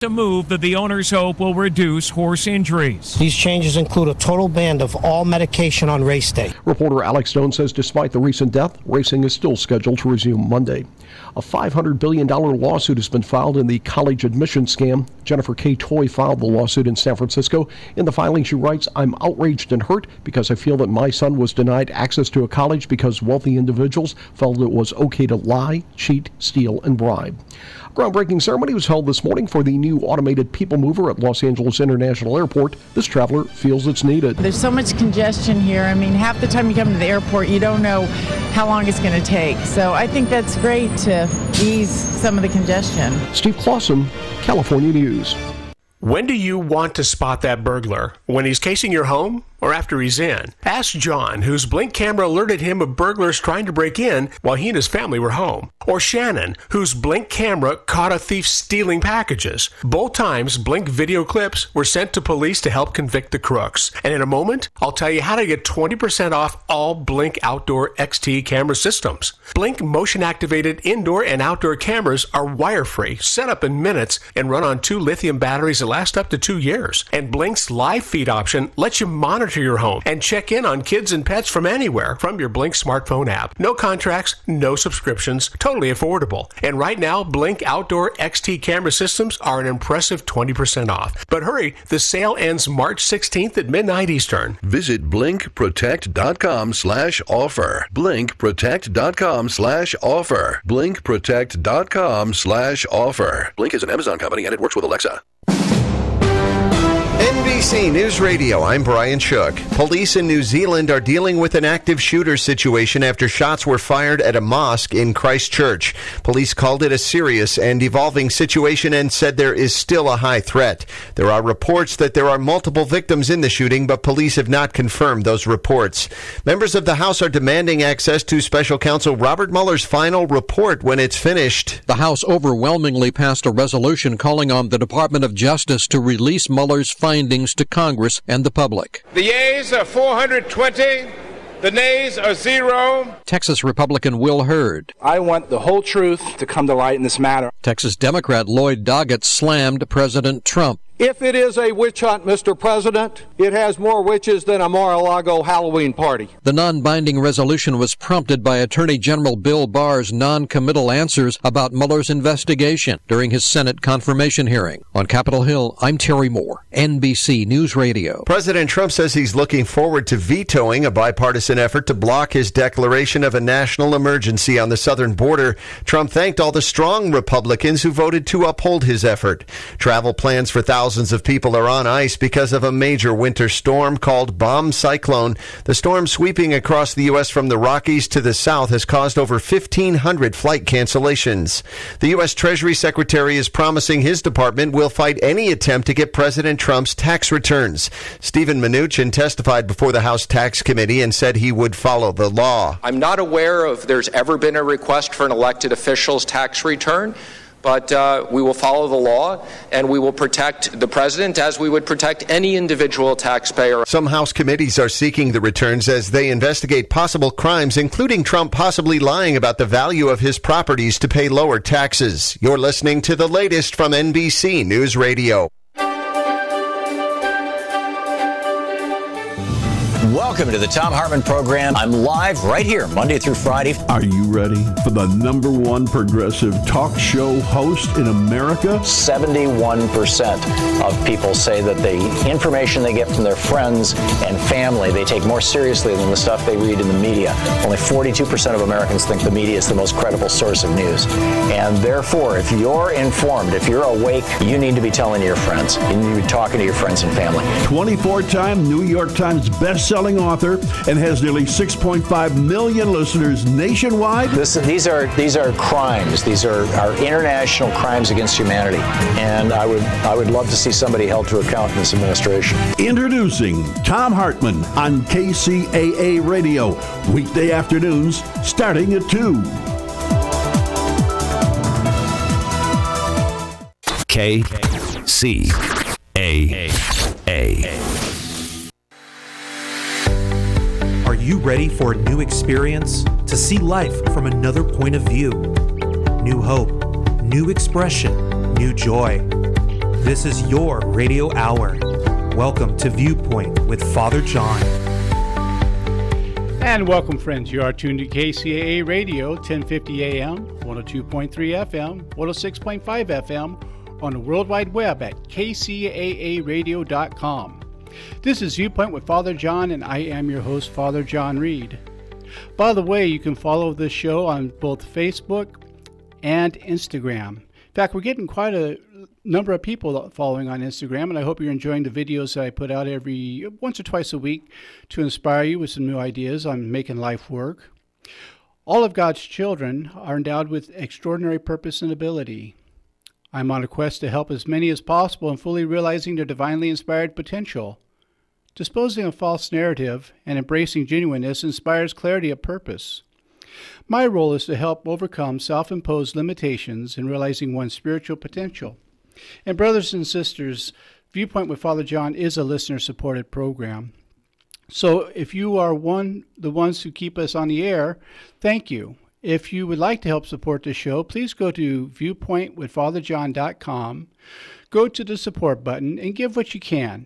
A move that the owners hope will reduce horse injuries. These changes include a total ban of all medication on race day. Reporter Alex Stone says despite the recent death, racing is still scheduled to resume Monday. A $500 billion lawsuit has been filed in the college admission scam. Jennifer K. Toy filed the lawsuit in San Francisco. In the filing, she writes, "I'm outraged and hurt because I feel that my son was denied access to a college because wealthy individuals felt it was okay to lie, cheat, steal, and bribe." A groundbreaking ceremony was held this morning for the new automated people mover at Los Angeles International Airport. This traveler feels it's needed. There's so much congestion here. I mean, half the time you come to the airport, you don't know how long it's going to take. So I think that's great to ease some of the congestion. Steve Clausen, California News. When do you want to spot that burglar? When he's casing your home or after he's in? Ask John, whose Blink camera alerted him of burglars trying to break in while he and his family were home. Or Shannon, whose Blink camera caught a thief stealing packages. Both times, Blink video clips were sent to police to help convict the crooks. And in a moment, I'll tell you how to get 20% off all Blink Outdoor XT camera systems. Blink motion-activated indoor and outdoor cameras are wire-free, set up in minutes, and run on 2 lithium batteries that last up to 2 years. And Blink's live feed option lets you monitor your home and check in on kids and pets from anywhere from your Blink smartphone app. No contracts, no subscriptions, totally affordable. And right now, Blink Outdoor XT camera systems are an impressive 20% off. But hurry, the sale ends March 16th at midnight Eastern. Visit blinkprotect.com/offer. blinkprotect.com/offer. blinkprotect.com/offer. Blink is an Amazon company and it works with Alexa. NBC News Radio, I'm Brian Shook. Police in New Zealand are dealing with an active shooter situation after shots were fired at a mosque in Christchurch. Police called it a serious and evolving situation and said there is still a high threat. There are reports that there are multiple victims in the shooting, but police have not confirmed those reports. Members of the House are demanding access to Special Counsel Robert Mueller's final report when it's finished. The House overwhelmingly passed a resolution calling on the Department of Justice to release Mueller's findings to Congress and the public. The yeas are 420, the nays are 0. Texas Republican Will Hurd. I want the whole truth to come to light in this matter. Texas Democrat Lloyd Doggett slammed President Trump. If it is a witch hunt, Mr. President, it has more witches than a Mar-a-Lago Halloween party. The non-binding resolution was prompted by Attorney General Bill Barr's non-committal answers about Mueller's investigation during his Senate confirmation hearing. On Capitol Hill, I'm Terry Moore, NBC News Radio. President Trump says he's looking forward to vetoing a bipartisan effort to block his declaration of a national emergency on the southern border. Trump thanked all the strong Republicans who voted to uphold his effort. Travel plans for thousands of people are on ice because of a major winter storm called Bomb Cyclone. The storm sweeping across the U.S. from the Rockies to the south has caused over 1,500 flight cancellations. The U.S. Treasury Secretary is promising his department will fight any attempt to get President Trump's tax returns. Stephen Mnuchin testified before the House Tax Committee and said he would follow the law. I'm not aware of there's ever been a request for an elected official's tax return. But we will follow the law, and we will protect the president as we would protect any individual taxpayer. Some House committees are seeking the returns as they investigate possible crimes, including Trump possibly lying about the value of his properties to pay lower taxes. You're listening to the latest from NBC News Radio. Welcome to the Thom Hartmann Program. I'm live right here, Monday through Friday. Are you ready for the #1 progressive talk show host in America? 71% of people say that the information they get from their friends and family, they take more seriously than the stuff they read in the media. Only 42% of Americans think the media is the most credible source of news. And therefore, if you're informed, if you're awake, you need to be telling your friends. You need to be talking to your friends and family. 24-time New York Times best-selling author and has nearly 6.5 million listeners nationwide. These are crimes. These are international crimes against humanity, and I would love to see somebody held to account in this administration. Introducing Thom Hartmann on KCAA Radio, weekday afternoons starting at 2. KCAA. Are you ready for a new experience? To see life from another point of view? New hope, new expression, new joy. This is your radio hour. Welcome to Viewpoint with Father John. And welcome, friends. You are tuned to KCAA Radio, 1050 AM, 102.3 FM, 106.5 FM, on the World Wide Web at kcaaradio.com. This is Viewpoint with Father John, and I am your host, Father John Reed. By the way, you can follow this show on both Facebook and Instagram. In fact, we're getting quite a number of people following on Instagram, and I hope you're enjoying the videos that I put out every once or twice a week to inspire you with some new ideas on making life work. All of God's children are endowed with extraordinary purpose and ability. I'm on a quest to help as many as possible in fully realizing their divinely inspired potential. Disposing of false narrative and embracing genuineness inspires clarity of purpose. My role is to help overcome self-imposed limitations in realizing one's spiritual potential. And brothers and sisters, Viewpoint with Father John is a listener-supported program. So if you are the ones who keep us on the air, thank you. If you would like to help support the show, please go to viewpointwithfatherjohn.com, go to the support button, and give what you can.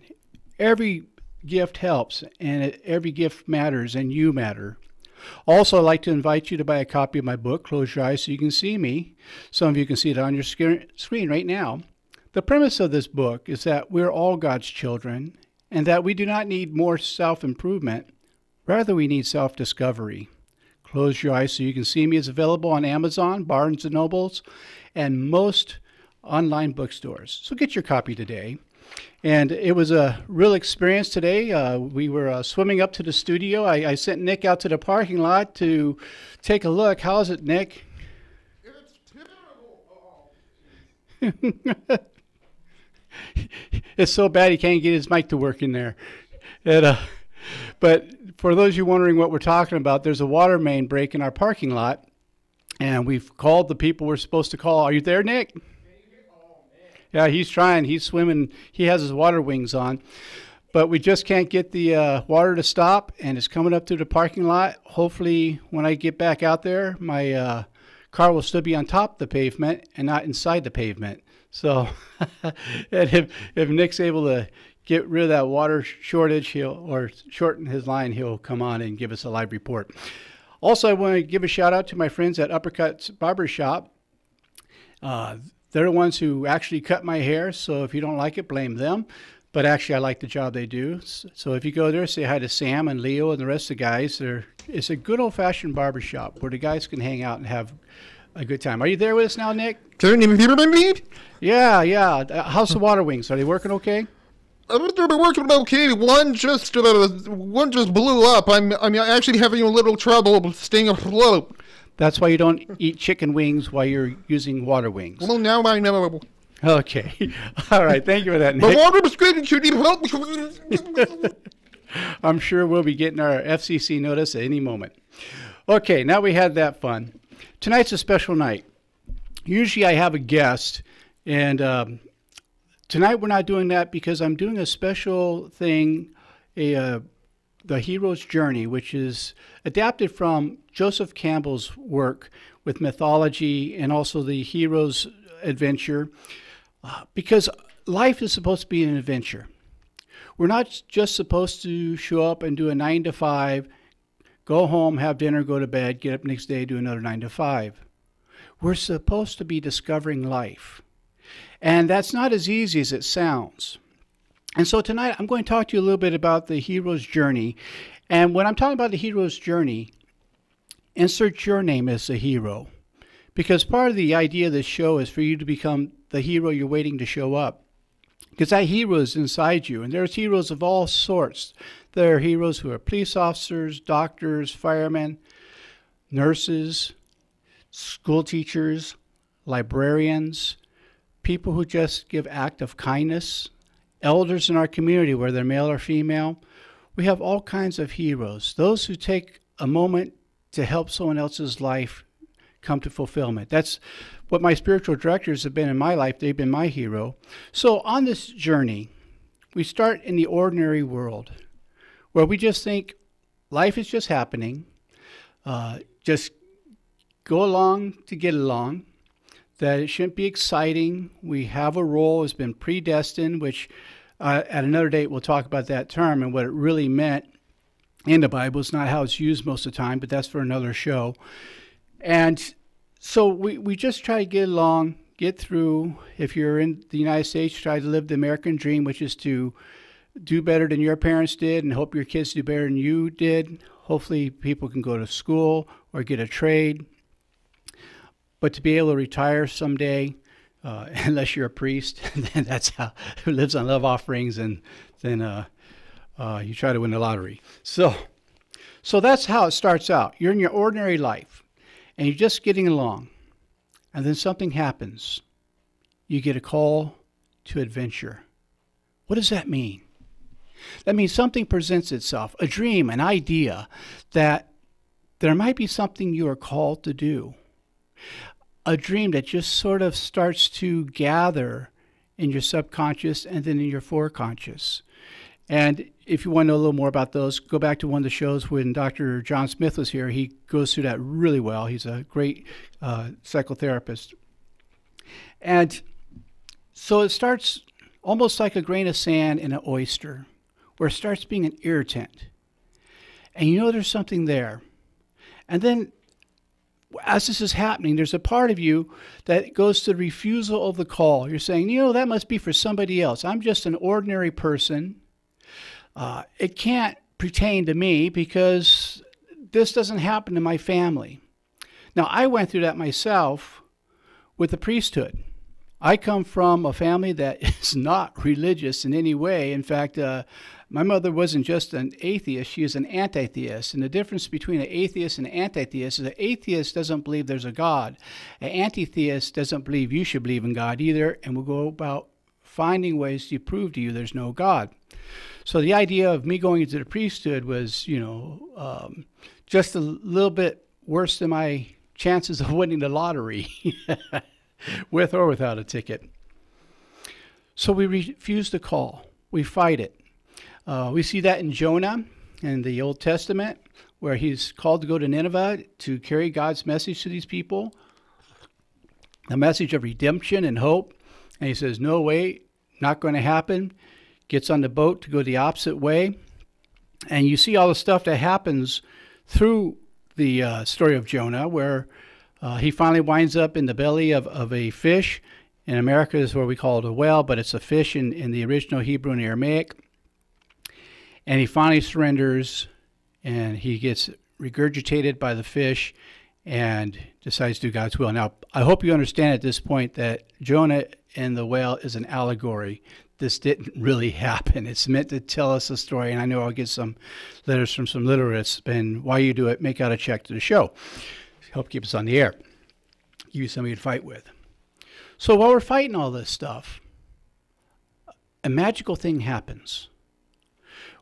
Every gift helps, and every gift matters, and you matter. Also, I'd like to invite you to buy a copy of my book, Close Your Eyes So You Can See Me. Some of you can see it on your screen right now. The premise of this book is that we're all God's children and that we do not need more self-improvement. Rather, we need self-discovery. Close Your Eyes So You Can See Me is available on Amazon, Barnes & Nobles, and most online bookstores. So get your copy today. And it was a real experience today. We were swimming up to the studio. I sent Nick out to the parking lot to take a look. How is it, Nick? It's terrible. It's so bad he can't get his mic to work in there. But for those of you wondering what we're talking about, there's a water main break in our parking lot. And we've called the people we're supposed to call. Are you there, Nick? Yeah, he's trying. He's swimming. He has his water wings on. But we just can't get the water to stop, and it's coming up to the parking lot. Hopefully, when I get back out there, my car will still be on top of the pavement and not inside the pavement. So and if Nick's able to get rid of that water shortage, or shorten his line, he'll come on and give us a live report. Also, I want to give a shout-out to my friends at Uppercuts Barbershop. They're the ones who actually cut my hair, so if you don't like it, blame them. But actually, I like the job they do. So if you go there, say hi to Sam and Leo and the rest of the guys. It's a good old-fashioned barbershop where the guys can hang out and have a good time. Are you there with us now, Nick? Yeah. How's the water wings? Are they working okay? They're working okay. One just blew up. I'm actually having a little trouble staying afloat. That's why you don't eat chicken wings while you're using water wings. Well, now I know. Okay. All right. Thank you for that, Nick. The water was good. You need help. I'm sure we'll be getting our FCC notice at any moment. Okay. Now we had that fun. Tonight's a special night. Usually I have a guest, and tonight we're not doing that because I'm doing a special thing, the Hero's Journey, which is adapted from Joseph Campbell's work with mythology and also the hero's adventure, because life is supposed to be an adventure. We're not just supposed to show up and do a 9 to 5, go home, have dinner, go to bed, get up next day, do another 9 to 5. We're supposed to be discovering life. And that's not as easy as it sounds. And so tonight I'm going to talk to you a little bit about the hero's journey. And when I'm talking about the hero's journey, insert your name as the hero. Because part of the idea of this show is for you to become the hero you're waiting to show up. Because that hero is inside you. And there's heroes of all sorts. There are heroes who are police officers, doctors, firemen, nurses, school teachers, librarians, people who just give act of kindness, elders in our community, whether they're male or female. We have all kinds of heroes. Those who take a moment to help someone else's life come to fulfillment. That's what my spiritual directors have been in my life. They've been my hero. So on this journey, we start in the ordinary world where we just think life is just happening. Just go along to get along. that it shouldn't be exciting. We have a role, it's been predestined, which at another date we'll talk about that term and what it really meant in the Bible. It's not how it's used most of the time, but that's for another show. And so we just try to get along, get through. If you're in the United States, try to live the American dream, which is to do better than your parents did and hope your kids do better than you did. Hopefully people can go to school or get a trade. But to be able to retire someday, unless you're a priest, then that's how, who lives on love offerings, and then you try to win the lottery. So that's how it starts out. You're in your ordinary life, and you're just getting along. And then something happens. You get a call to adventure. What does that mean? That means something presents itself, a dream, an idea, that there might be something you are called to do. A dream that just sort of starts to gather in your subconscious and then in your foreconscious. And if you want to know a little more about those, go back to one of the shows when Dr. John Smith was here. He goes through that really well. He's a great psychotherapist. And so it starts almost like a grain of sand in an oyster, where it starts being an irritant. And you know there's something there. And then as this is happening, there's a part of you that goes to the refusal of the call. You're saying, that must be for somebody else. I'm just an ordinary person. It can't pertain to me because this doesn't happen to my family. Now, I went through that myself with the priesthood. I come from a family that is not religious in any way. In fact, my mother wasn't just an atheist, she is an anti-theist. And the difference between an atheist and an anti-theist is an atheist doesn't believe there's a God. An anti-theist doesn't believe you should believe in God either, and will go about finding ways to prove to you there's no God. So the idea of me going into the priesthood was, just a little bit worse than my chances of winning the lottery, with or without a ticket. So we refuse the call. We fight it. We see that in Jonah in the Old Testament, where he's called to go to Nineveh to carry God's message to these people, a message of redemption and hope. And he says, no way, not going to happen. Gets on the boat to go the opposite way. And you see all the stuff that happens through the story of Jonah, where he finally winds up in the belly of a fish. In America is where we call it a whale, but it's a fish in the original Hebrew and Aramaic. And he finally surrenders, and he gets regurgitated by the fish and decides to do God's will. Now, I hope you understand at this point that Jonah and the whale is an allegory. This didn't really happen. It's meant to tell us a story, and I know I'll get some letters from some literates, and while you do it, make out a check to the show. Help keep us on the air. Give you somebody to fight with. So while we're fighting all this stuff, a magical thing happens.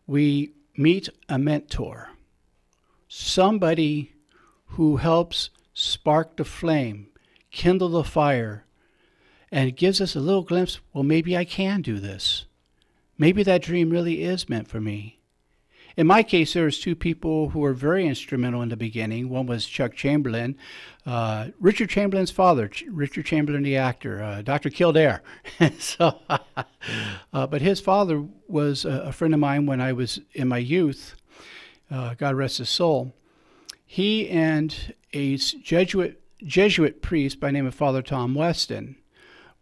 We meet a mentor, somebody who helps spark the flame, kindle the fire, and it gives us a little glimpse, well, maybe I can do this. Maybe that dream really is meant for me. In my case, there was two people who were very instrumental in the beginning. One was Chuck Chamberlain, Richard Chamberlain's father, Richard Chamberlain, the actor, Dr. Kildare. But his father was a friend of mine when I was in my youth. God rest his soul. He and a Jesuit priest by the name of Father Tom Weston,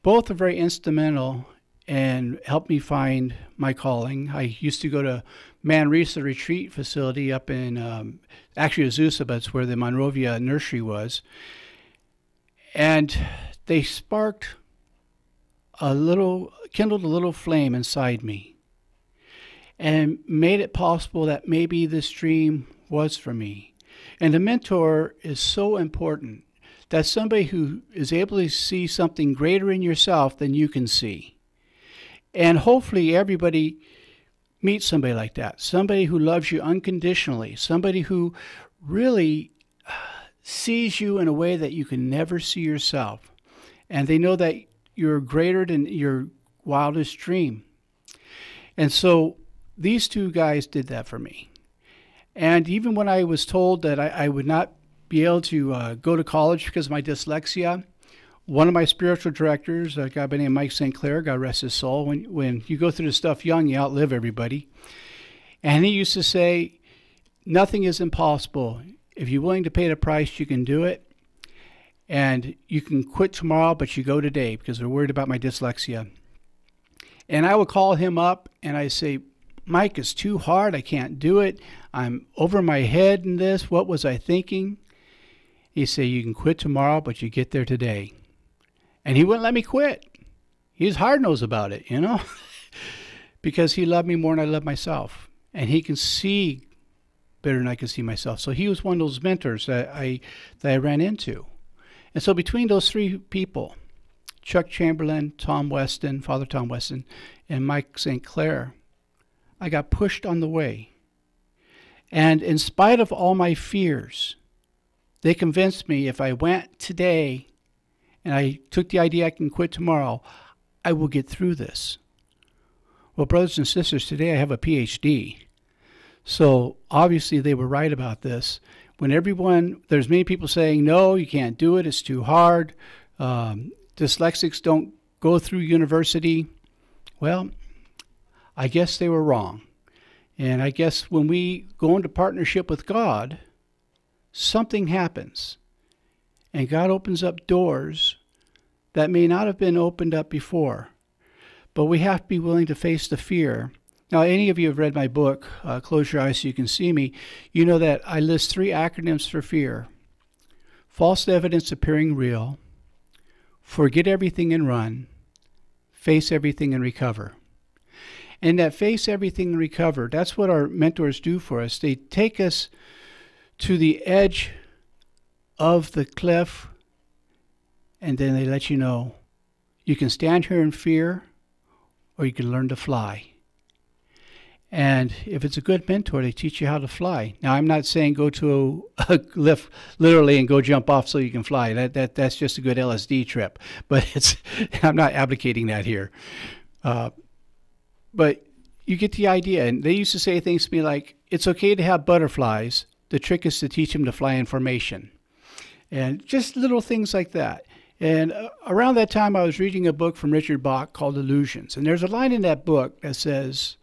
both are very instrumental and helped me find my calling. I used to go to Manresa Retreat Facility up in, actually Azusa, but it's where the Monrovia nursery was. And they kindled a little flame inside me and made it possible that maybe this dream was for me. And a mentor is so important. That's somebody who is able to see something greater in yourself than you can see. And hopefully everybody meets somebody like that, somebody who loves you unconditionally, somebody who really sees you in a way that you can never see yourself. And they know that you're greater than your wildest dream. And so these two guys did that for me. And even when I was told that I would not be able to go to college because of my dyslexia, One of my spiritual directors, a guy by the name of Mike St. Clair, God rest his soul, when you go through this stuff young, you outlive everybody. And he used to say, nothing is impossible. If you're willing to pay the price, you can do it. And you can quit tomorrow, but you go today because they're worried about my dyslexia. And I would call him up and I say, Mike, it's too hard. I can't do it. I'm over my head in this. What was I thinking? He'd say, you can quit tomorrow, but you get there today. And he wouldn't let me quit. He's hard-nosed about it, because he loved me more than I love myself. And he can see better than I can see myself. So he was one of those mentors that I ran into. And so between those three people, Chuck Chamberlain, Father Tom Weston, and Mike St. Clair, I got pushed on the way. And in spite of all my fears, they convinced me if I went today and I took the idea I can quit tomorrow, I will get through this. Well, brothers and sisters, today I have a PhD. So obviously they were right about this. When there's many people saying, no, you can't do it, it's too hard. Dyslexics don't go through university. Well, I guess they were wrong. And I guess when we go into partnership with God, something happens. And God opens up doors that may not have been opened up before. But we have to be willing to face the fear. Now, any of you have read my book, Close Your Eyes So You Can See Me, you know that I list 3 acronyms for fear. False evidence appearing real, forget everything and run, face everything and recover. And that face everything and recover, that's what our mentors do for us. They take us to the edge of the cliff, and then they let you know, you can stand here in fear, or you can learn to fly. And if it's a good mentor, they teach you how to fly. Now, I'm not saying go to a cliff literally and go jump off so you can fly. That's just a good LSD trip. But I'm not advocating that here. But you get the idea. And they used to say things to me like, it's okay to have butterflies. The trick is to teach them to fly in formation. And just little things like that. And around that time, I was reading a book from Richard Bach called Illusions. And there's a line in that book that says,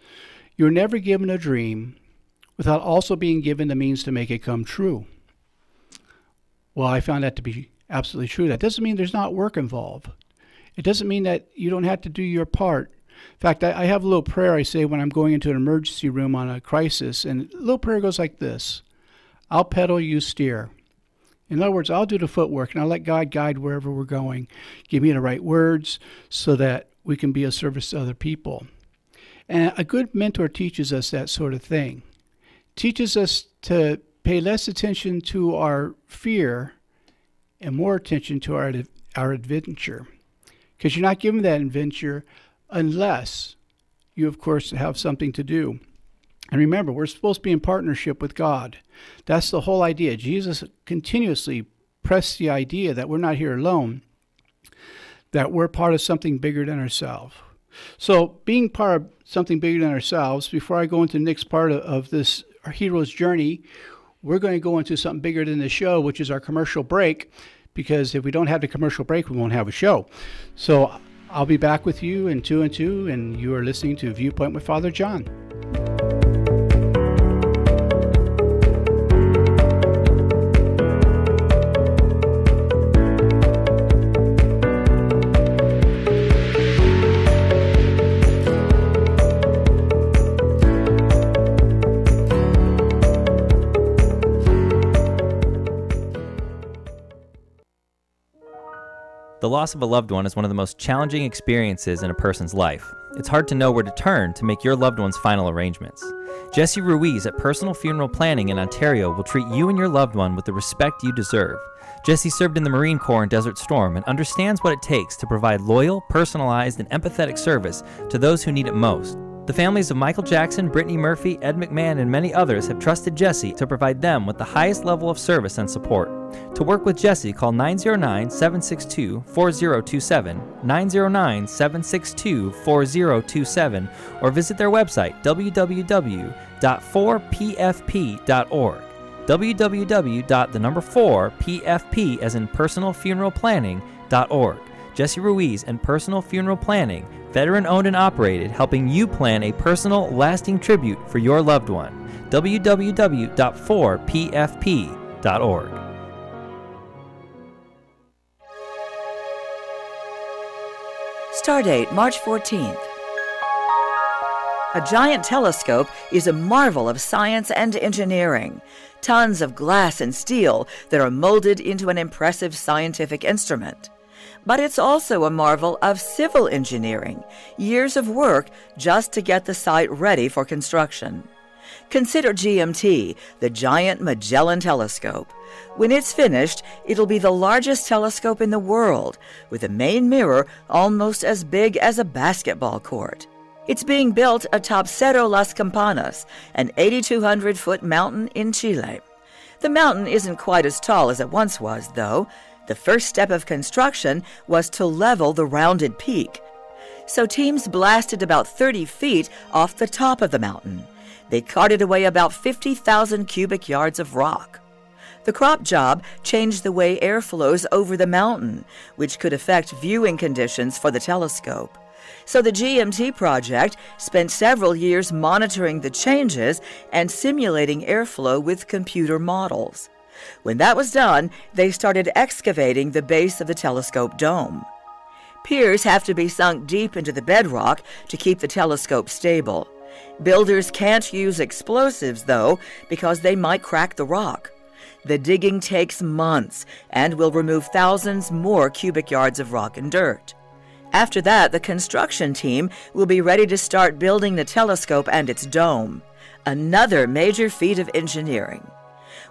you're never given a dream without also being given the means to make it come true. Well, I found that to be absolutely true. That doesn't mean there's not work involved. It doesn't mean that you don't have to do your part. In fact, I have a little prayer I say when I'm going into an emergency room on a crisis, and the little prayer goes like this. I'll pedal, you steer. In other words, I'll do the footwork, and I'll let God guide wherever we're going. Give me the right words so that we can be of service to other people. And a good mentor teaches us that sort of thing. Teaches us to pay less attention to our fear and more attention to our adventure. Because you're not given that adventure unless you, of course, have something to do. And remember, we're supposed to be in partnership with God. That's the whole idea. Jesus continuously pressed the idea that we're not here alone, that we're part of something bigger than ourselves. So being part of something bigger than ourselves, before I go into the next part of this our hero's journey, we're going to go into something bigger than the show, which is our commercial break, because if we don't have the commercial break, we won't have a show. So I'll be back with you in 2 and 2, and you are listening to Viewpoint with Father John. The loss of a loved one is one of the most challenging experiences in a person's life. It's hard to know where to turn to make your loved one's final arrangements. Jesse Ruiz at Personal Funeral Planning in Ontario will treat you and your loved one with the respect you deserve. Jesse served in the Marine Corps in Desert Storm and understands what it takes to provide loyal, personalized, and empathetic service to those who need it most. The families of Michael Jackson, Brittany Murphy, Ed McMahon, and many others have trusted Jesse to provide them with the highest level of service and support. To work with Jesse, call 909-762-4027, 909-762-4027, or visit their website, www.4pfp.org, www.4pfp, as in Personal Funeral Planning, jessieruiz.org. Jesse Ruiz and Personal Funeral Planning, veteran-owned and operated, helping you plan a personal, lasting tribute for your loved one. www.4pfp.org. Stardate, March 14th. A giant telescope is a marvel of science and engineering. Tons of glass and steel that are molded into an impressive scientific instrument. But it's also a marvel of civil engineering, years of work just to get the site ready for construction. Consider GMT, the Giant Magellan Telescope. When it's finished, it'll be the largest telescope in the world, with a main mirror almost as big as a basketball court. It's being built atop Cerro Las Campanas, an 8,200-foot mountain in Chile. The mountain isn't quite as tall as it once was, though. The first step of construction was to level the rounded peak. So teams blasted about 30 feet off the top of the mountain. They carted away about 50,000 cubic yards of rock. The crop job changed the way air flows over the mountain, which could affect viewing conditions for the telescope. So the GMT project spent several years monitoring the changes and simulating airflow with computer models. When that was done, they started excavating the base of the telescope dome. Piers have to be sunk deep into the bedrock to keep the telescope stable. Builders can't use explosives, though, because they might crack the rock. The digging takes months and will remove thousands more cubic yards of rock and dirt. After that, the construction team will be ready to start building the telescope and its dome, another major feat of engineering.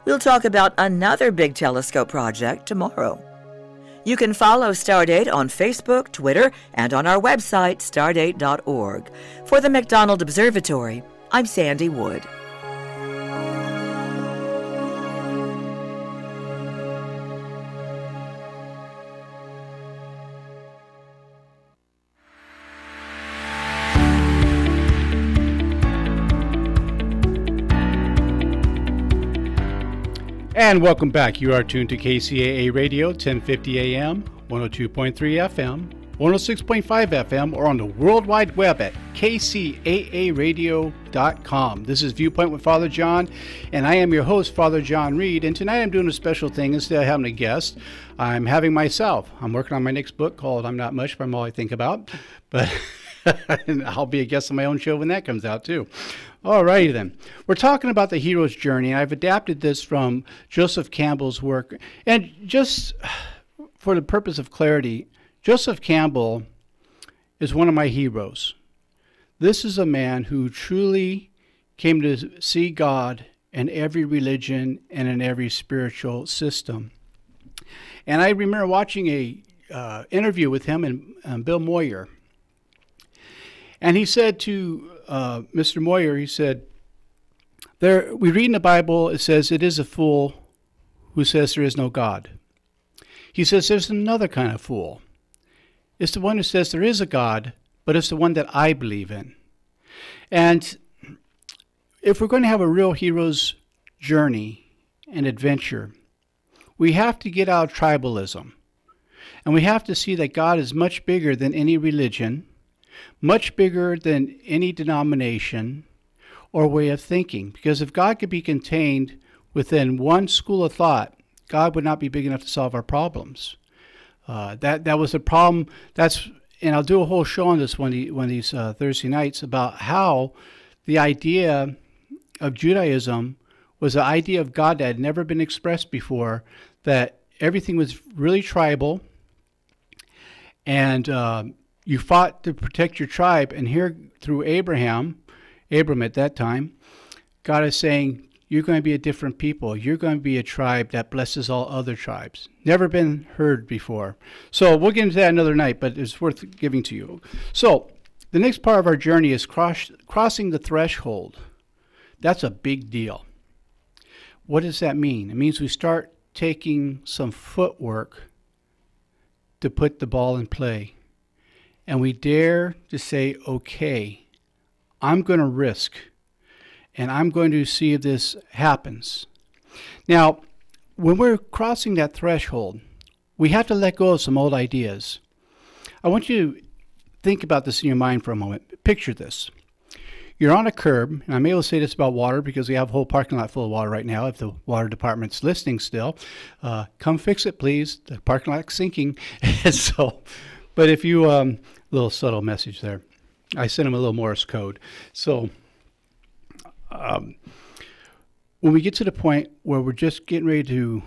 We'll talk about another big telescope project tomorrow. You can follow Stardate on Facebook, Twitter, and on our website, stardate.org. For the McDonald Observatory, I'm Sandy Wood. And welcome back. You are tuned to KCAA Radio, 1050 AM, 102.3 FM, 106.5 FM, or on the World Wide Web at kcaaradio.com. This is Viewpoint with Father John, and I am your host, Father John Reed. And tonight I'm doing a special thing. Instead of having a guest, I'm having myself. I'm working on my next book called I'm Not Much, but I'm All I Think About. But and I'll be a guest on my own show when that comes out, too. All righty then. We're talking about the hero's journey. I've adapted this from Joseph Campbell's work. And just for the purpose of clarity, Joseph Campbell is one of my heroes. This is a man who truly came to see God in every religion and in every spiritual system. And I remember watching a interview with him and Bill Moyer. And he said to Mr. Moyer, he said, we read in the Bible, it says, it is a fool who says there is no God. He says there's another kind of fool. It's the one who says there is a God, but it's the one that I believe in. And if we're going to have a real hero's journey and adventure, we have to get out of tribalism. And we have to see that God is much bigger than any religion, much bigger than any denomination or way of thinking. Because if God could be contained within one school of thought, God would not be big enough to solve our problems. That was a problem. And I'll do a whole show on this one of these Thursday nights about how the idea of Judaism was the idea of God that had never been expressed before, that everything was really tribal, and you fought to protect your tribe. And here through Abram at that time, God is saying, you're going to be a different people. You're going to be a tribe that blesses all other tribes. Never been heard before. So we'll get into that another night, but it's worth giving to you. So the next part of our journey is crossing the threshold. That's a big deal. What does that mean? It means we start taking some footwork to put the ball in play. And we dare to say, okay, I'm going to risk. And I'm going to see if this happens. Now, when we're crossing that threshold, We have to let go of some old ideas. I want you to think about this in your mind for a moment. Picture this. You're on a curb, and I'm able to say this about water because we have a whole parking lot full of water right now. If the water department's listening still, come fix it, please. The parking lot's sinking. But if you, little subtle message there. I sent him a little Morse code. So when we get to the point where we're just getting ready to,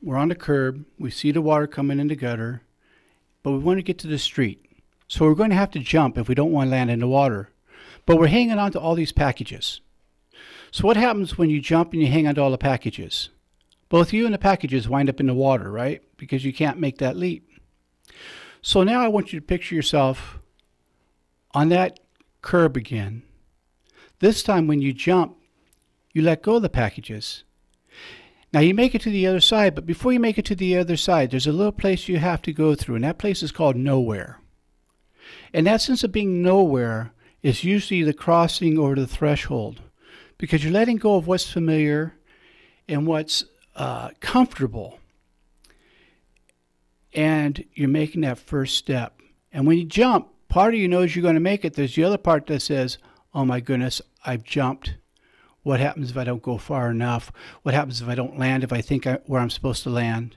we're on the curb, we see the water coming in the gutter, but we want to get to the street. So we're going to have to jump if we don't want to land in the water. But we're hanging on to all these packages. So what happens when you jump and you hang on to all the packages? Both you and the packages wind up in the water, right? Because you can't make that leap. So now I want you to picture yourself on that curb again. This time when you jump, you let go of the packages. Now you make it to the other side, but before you make it to the other side, there's a little place you have to go through, and that place is called nowhere. And that sense of being nowhere is usually the crossing over the threshold, because you're letting go of what's familiar and what's comfortable, and you're making that first step. And when you jump, part of you knows you're going to make it. There's the other part that says, oh my goodness, I've jumped. What happens if I don't go far enough? What happens if I don't land if I think where I'm supposed to land?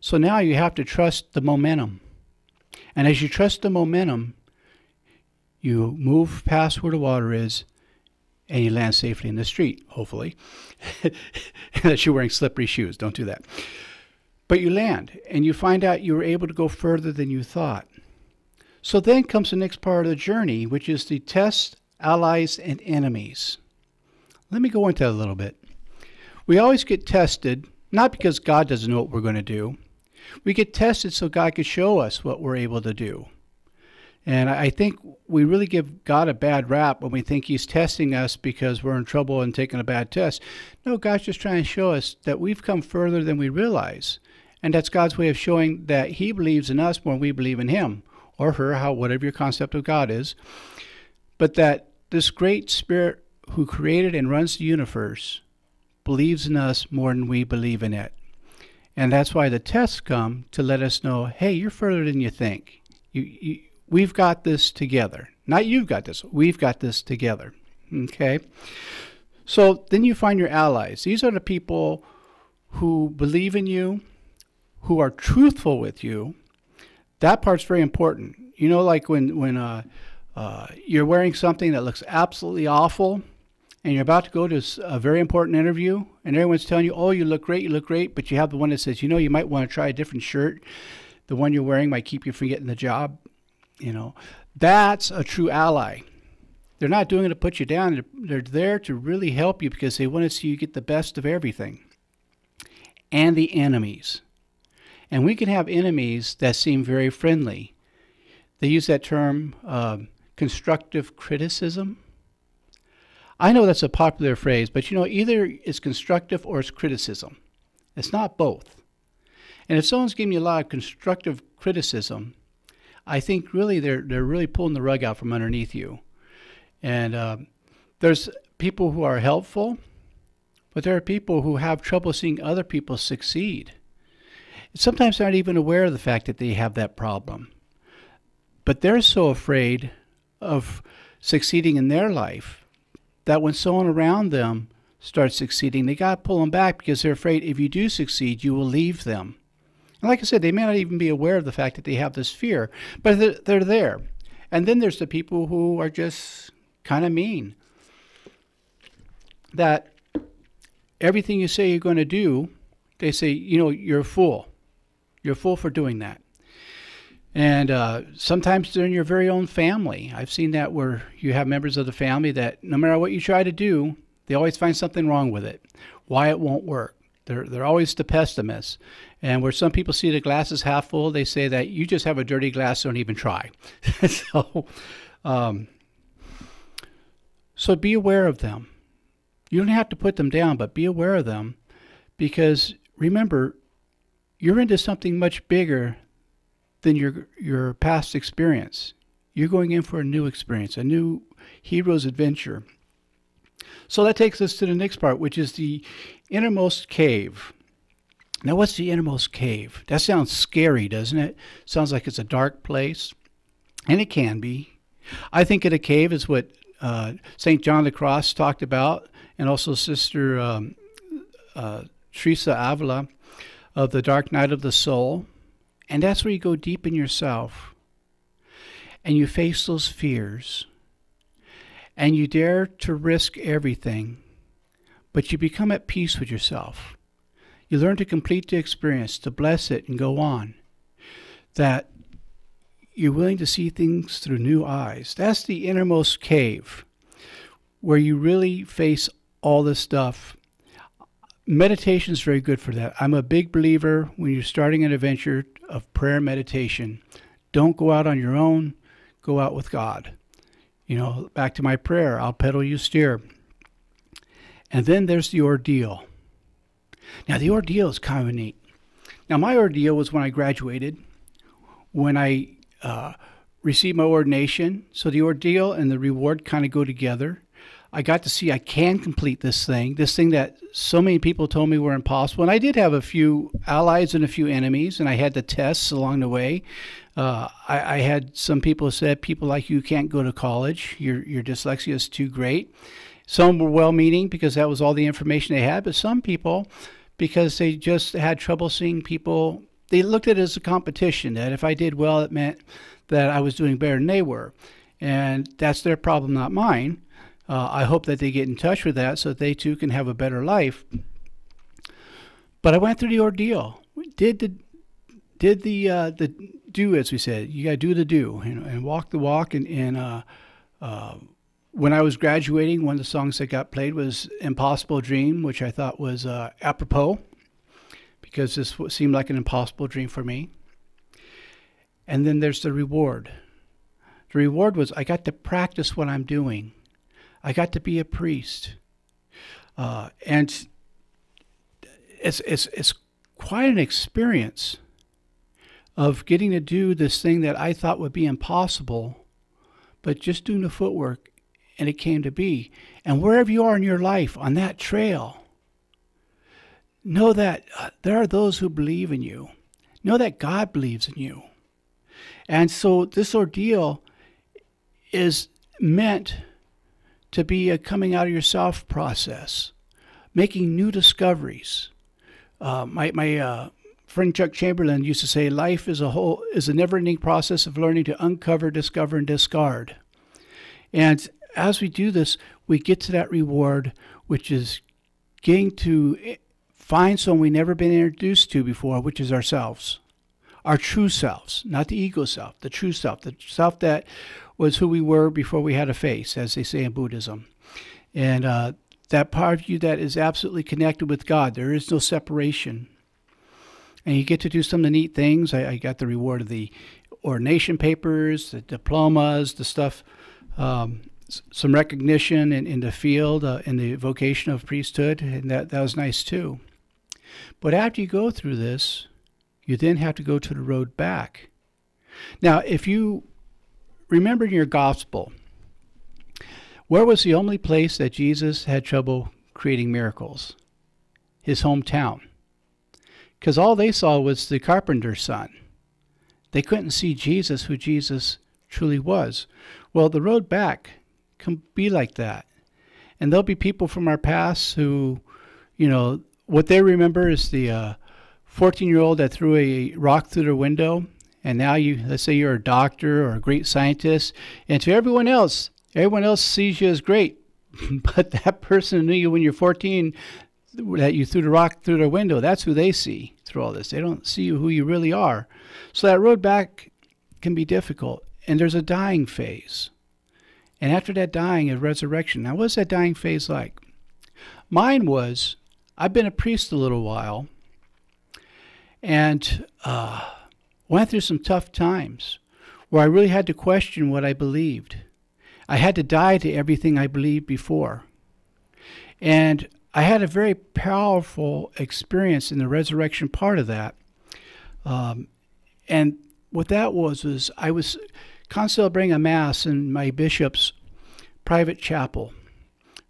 So now you have to trust the momentum. And as you trust the momentum, you move past where the water is, and you land safely in the street, hopefully. Unless you're wearing slippery shoes. Don't do that. But you land, and you find out you were able to go further than you thought. So then comes the next part of the journey, which is the test, allies, and enemies. Let me go into that a little bit. We always get tested, not because God doesn't know what we're going to do. We get tested so God can show us what we're able to do. And I think we really give God a bad rap when we think he's testing us because we're in trouble and taking a bad test. No, God's just trying to show us that we've come further than we realize. And that's God's way of showing that he believes in us more than we believe in him or her, whatever your concept of God is. But that this great spirit who created and runs the universe believes in us more than we believe in it. And that's why the tests come to let us know, hey, you're further than you think. We've got this together. Not you've got this. We've got this together. Okay? So then you find your allies. These are the people who believe in you, who are truthful with you. That part's very important. You know, like when you're wearing something that looks absolutely awful and you're about to go to a very important interview and everyone's telling you, oh, you look great, but you have the one that says, you know, you might want to try a different shirt. The one you're wearing might keep you from getting the job. You know, that's a true ally. They're not doing it to put you down. They're there to really help you because they want to see you get the best of everything. And the enemies. And we can have enemies that seem very friendly. They use that term, constructive criticism. I know that's a popular phrase, but you know, either it's constructive or it's criticism. It's not both. And if someone's giving you a lot of constructive criticism, I think really they're really pulling the rug out from underneath you. And there's people who are helpful, but there are people who have trouble seeing other people succeed. Sometimes they're not even aware of the fact that they have that problem. But they're so afraid of succeeding in their life that when someone around them starts succeeding, they got to pull them back because they're afraid if you do succeed, you will leave them. And like I said, they may not even be aware of the fact that they have this fear, but they're there. And then there's the people who are just kind of mean. That everything you say you're going to do, they say, you know, you're a fool. You're a fool for doing that. And sometimes they're in your very own family. I've seen that where you have members of the family that no matter what you try to do, they always find something wrong with it. Why it won't work. They're always the pessimists. And where some people see the glass is half full, they say that you just have a dirty glass, don't even try. So be aware of them. You don't have to put them down, but be aware of them. Because remember, you're into something much bigger than your past experience. You're going in for a new experience, a new hero's adventure. So that takes us to the next part, which is the innermost cave. Now, what's the innermost cave? That sounds scary, doesn't it? Sounds like it's a dark place, and it can be. I think in a cave is what St. John the Cross talked about, and also Sister Teresa Avila of the dark night of the soul. And that's where you go deep in yourself, and you face those fears, and you dare to risk everything, but you become at peace with yourself. You learn to complete the experience, to bless it and go on. That you're willing to see things through new eyes. That's the innermost cave where you really face all this stuff. Meditation is very good for that. I'm a big believer when you're starting an adventure of prayer and meditation. Don't go out on your own. Go out with God. You know, back to my prayer, I'll pedal, you steer. And then there's the ordeal. Now, the ordeal is kind of neat. Now, my ordeal was when I graduated, when I received my ordination. So the ordeal and the reward kind of go together. I got to see I can complete this thing that so many people told me were impossible. And I did have a few allies and a few enemies, and I had the tests along the way. I had some people said, people like you can't go to college. Your dyslexia is too great. Some were well-meaning because that was all the information they had, but some people, because they just had trouble seeing people, they looked at it as a competition, that if I did well, it meant that I was doing better than they were. And that's their problem, not mine. I hope that they get in touch with that so that they too can have a better life. But I went through the ordeal. Did the do, as we said. You got to do the do, and walk the walk. And when I was graduating, one of the songs that got played was "Impossible Dream," which I thought was apropos, because this seemed like an impossible dream for me. And then there's the reward. The reward was I got to practice what I'm doing. I got to be a priest. And it's quite an experience of getting to do this thing that I thought would be impossible, but just doing the footwork, and it came to be. And wherever you are in your life on that trail, know that there are those who believe in you. Know that God believes in you. And so this ordeal is meant to be a coming out of yourself process, making new discoveries. My friend Chuck Chamberlain used to say, life is a never-ending process of learning to uncover, discover, and discard. And as we do this, we get to that reward, which is getting to find someone we've never been introduced to before, which is ourselves. Our true selves, not the ego self, the true self, the self that was who we were before we had a face, as they say in Buddhism. And that part of you that is absolutely connected with God. There is no separation. And you get to do some of the neat things. I got the reward of the ordination papers, the diplomas, the stuff, some recognition in the field, in the vocation of priesthood, and that was nice too. But after you go through this, you then have to go to the road back. Now, if you remember in your gospel, where was the only place that Jesus had trouble creating miracles? His hometown. Because all they saw was the carpenter's son. They couldn't see Jesus, who Jesus truly was. Well, the road back can be like that. And there'll be people from our past who, what they remember is the 14-year-old that threw a rock through their window, and now let's say you're a doctor or a great scientist, and to everyone else sees you as great, but that person who knew you when you're 14, that you threw the rock through their window, that's who they see through all this. They don't see who you really are. So that road back can be difficult, and there's a dying phase. And after that dying, a resurrection. Now, what's that dying phase like? Mine was, I've been a priest a little while, and went through some tough times where I really had to question what I believed. I had to die to everything I believed before. And I had a very powerful experience in the resurrection part of that. And what that was I was constantly celebrating a mass in my bishop's private chapel.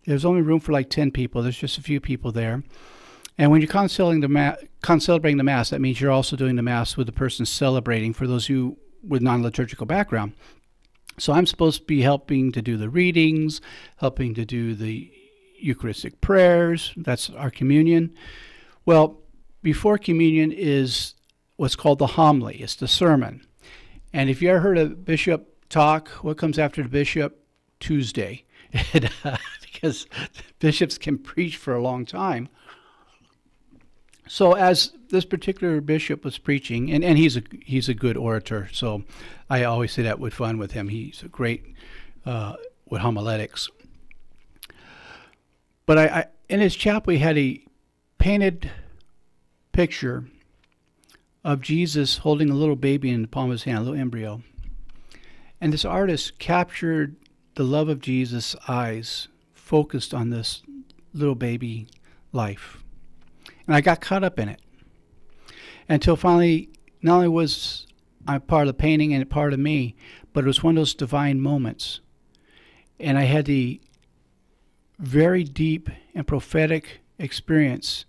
There was only room for like 10 people. There's just a few people there. And when you're concelebrating the Mass, that means you're also doing the Mass with the person celebrating, for those of you with non-liturgical background. So I'm supposed to be helping to do the readings, helping to do the Eucharistic prayers. That's our communion. Well, before communion is what's called the homily. It's the sermon. And if you ever heard a bishop talk, what comes after the bishop? Tuesday. Because bishops can preach for a long time. So as this particular bishop was preaching, and he's a good orator, so I always say that with fun with him. He's a great with homiletics. But I in his chapel he had a painted picture of Jesus holding a little baby in the palm of his hand, a little embryo. And this artist captured the love of Jesus' eyes focused on this little baby life. And I got caught up in it until finally, not only was I part of the painting and a part of me, but it was one of those divine moments. And I had the very deep and prophetic experience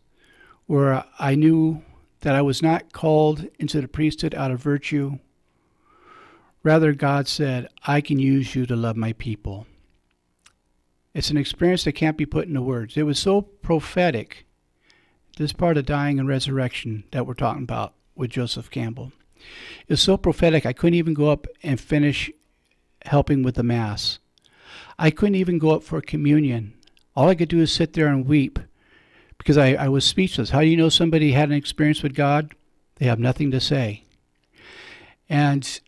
where I knew that I was not called into the priesthood out of virtue. Rather, God said, I can use you to love my people. It's an experience that can't be put into words. It was so prophetic. This part of dying and resurrection that we're talking about with Joseph Campbell is so prophetic, I couldn't even go up and finish helping with the Mass. I couldn't even go up for communion. All I could do is sit there and weep because I was speechless. How do you know somebody had an experience with God? They have nothing to say. And